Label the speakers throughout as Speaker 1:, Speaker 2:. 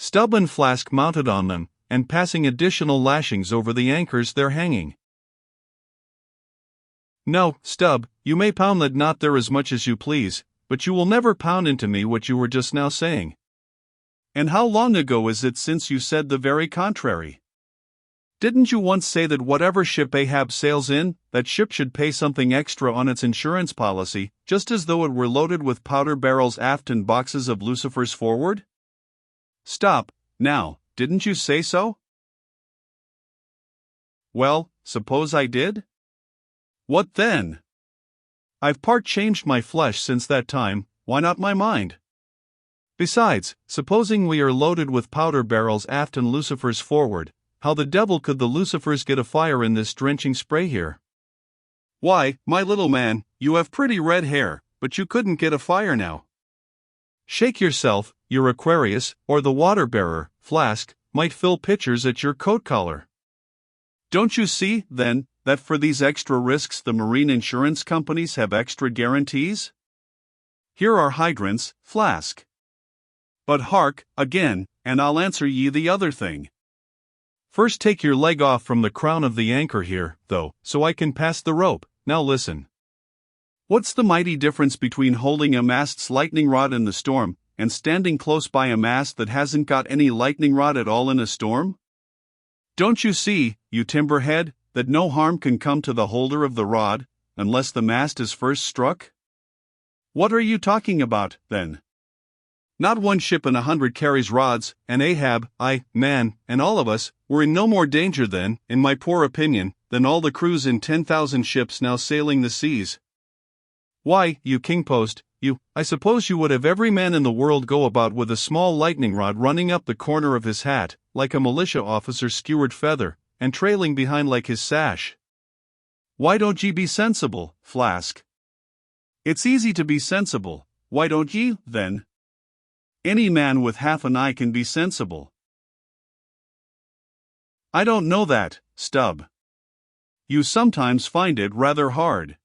Speaker 1: Stubb and Flask mounted on them, and passing additional lashings over the anchors they're hanging. "No, Stubb, you may pound that knot there as much as you please, but you will never pound into me what you were just now saying. And how long ago is it since you said the very contrary? Didn't you once say that whatever ship Ahab sails in, that ship should pay something extra on its insurance policy, just as though it were loaded with powder barrels aft and boxes of lucifers forward? Stop, now, didn't you say so?" "Well, suppose I did? What then? I've part changed my flesh since that time, why not my mind? Besides, supposing we are loaded with powder barrels aft and lucifers forward, how the devil could the lucifers get afire in this drenching spray here?" "Why, my little man, you have pretty red hair, but you couldn't get a fire now." "Shake yourself, your Aquarius, or the water-bearer, Flask, might fill pitchers at your coat collar. Don't you see, then, that for these extra risks the marine insurance companies have extra guarantees? Here are hydrants, Flask. But hark, again, and I'll answer ye the other thing. First take your leg off from the crown of the anchor here, though, so I can pass the rope. Now listen. What's the mighty difference between holding a mast's lightning rod in the storm, and standing close by a mast that hasn't got any lightning rod at all in a storm? Don't you see, you timberhead, that no harm can come to the holder of the rod, unless the mast is first struck? What are you talking about, then? Not one ship in 100 carries rods, and Ahab, man, and all of us, were in no more danger then, in my poor opinion, than all the crews in 10,000 ships now sailing the seas. Why, you kingpost, I suppose you would have every man in the world go about with a small lightning rod running up the corner of his hat, like a militia officer's skewered feather, and trailing behind like his sash. Why don't ye be sensible, Flask? It's easy to be sensible, why don't ye, then? Any man with half an eye can be sensible." "I don't know that, Stubb. You sometimes find it rather hard."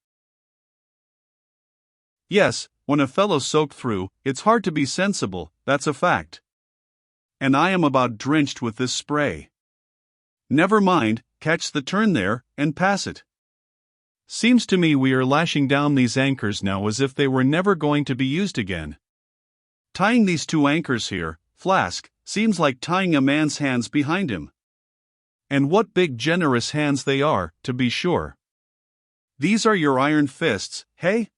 Speaker 1: "Yes, when a fellow's soaked through, it's hard to be sensible, that's a fact. And I am about drenched with this spray. Never mind, catch the turn there, and pass it. Seems to me we are lashing down these anchors now as if they were never going to be used again. Tying these two anchors here, Flask, seems like tying a man's hands behind him. And what big generous hands they are, to be sure. These are your iron fists, hey?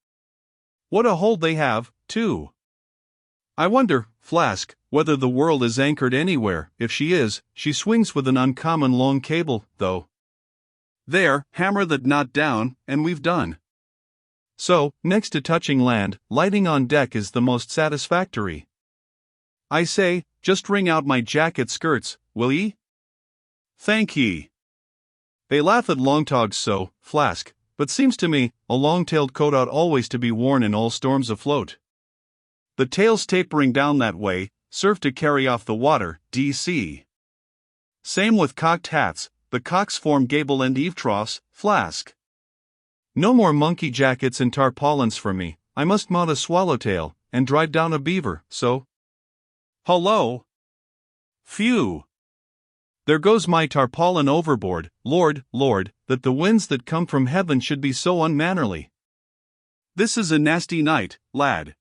Speaker 1: What a hold they have, too. I wonder, Flask, whether the world is anchored anywhere. If she is, she swings with an uncommon long cable, though. There, hammer that knot down, and we've done. So, next to touching land, lighting on deck is the most satisfactory. I say, just wring out my jacket skirts, will ye? Thank ye. They laugh at long togs so, Flask, but seems to me, a long-tailed coat ought always to be worn in all storms afloat. The tails tapering down that way, serve to carry off the water, D.C. Same with cocked hats, the cocks form gable and eave troughs, Flask. No more monkey jackets and tarpaulins for me, I must mount a swallowtail, and drive down a beaver, so. Hullo! Phew! There goes my tarpaulin overboard, Lord, that the winds that come from heaven should be so unmannerly. This is a nasty night, lad.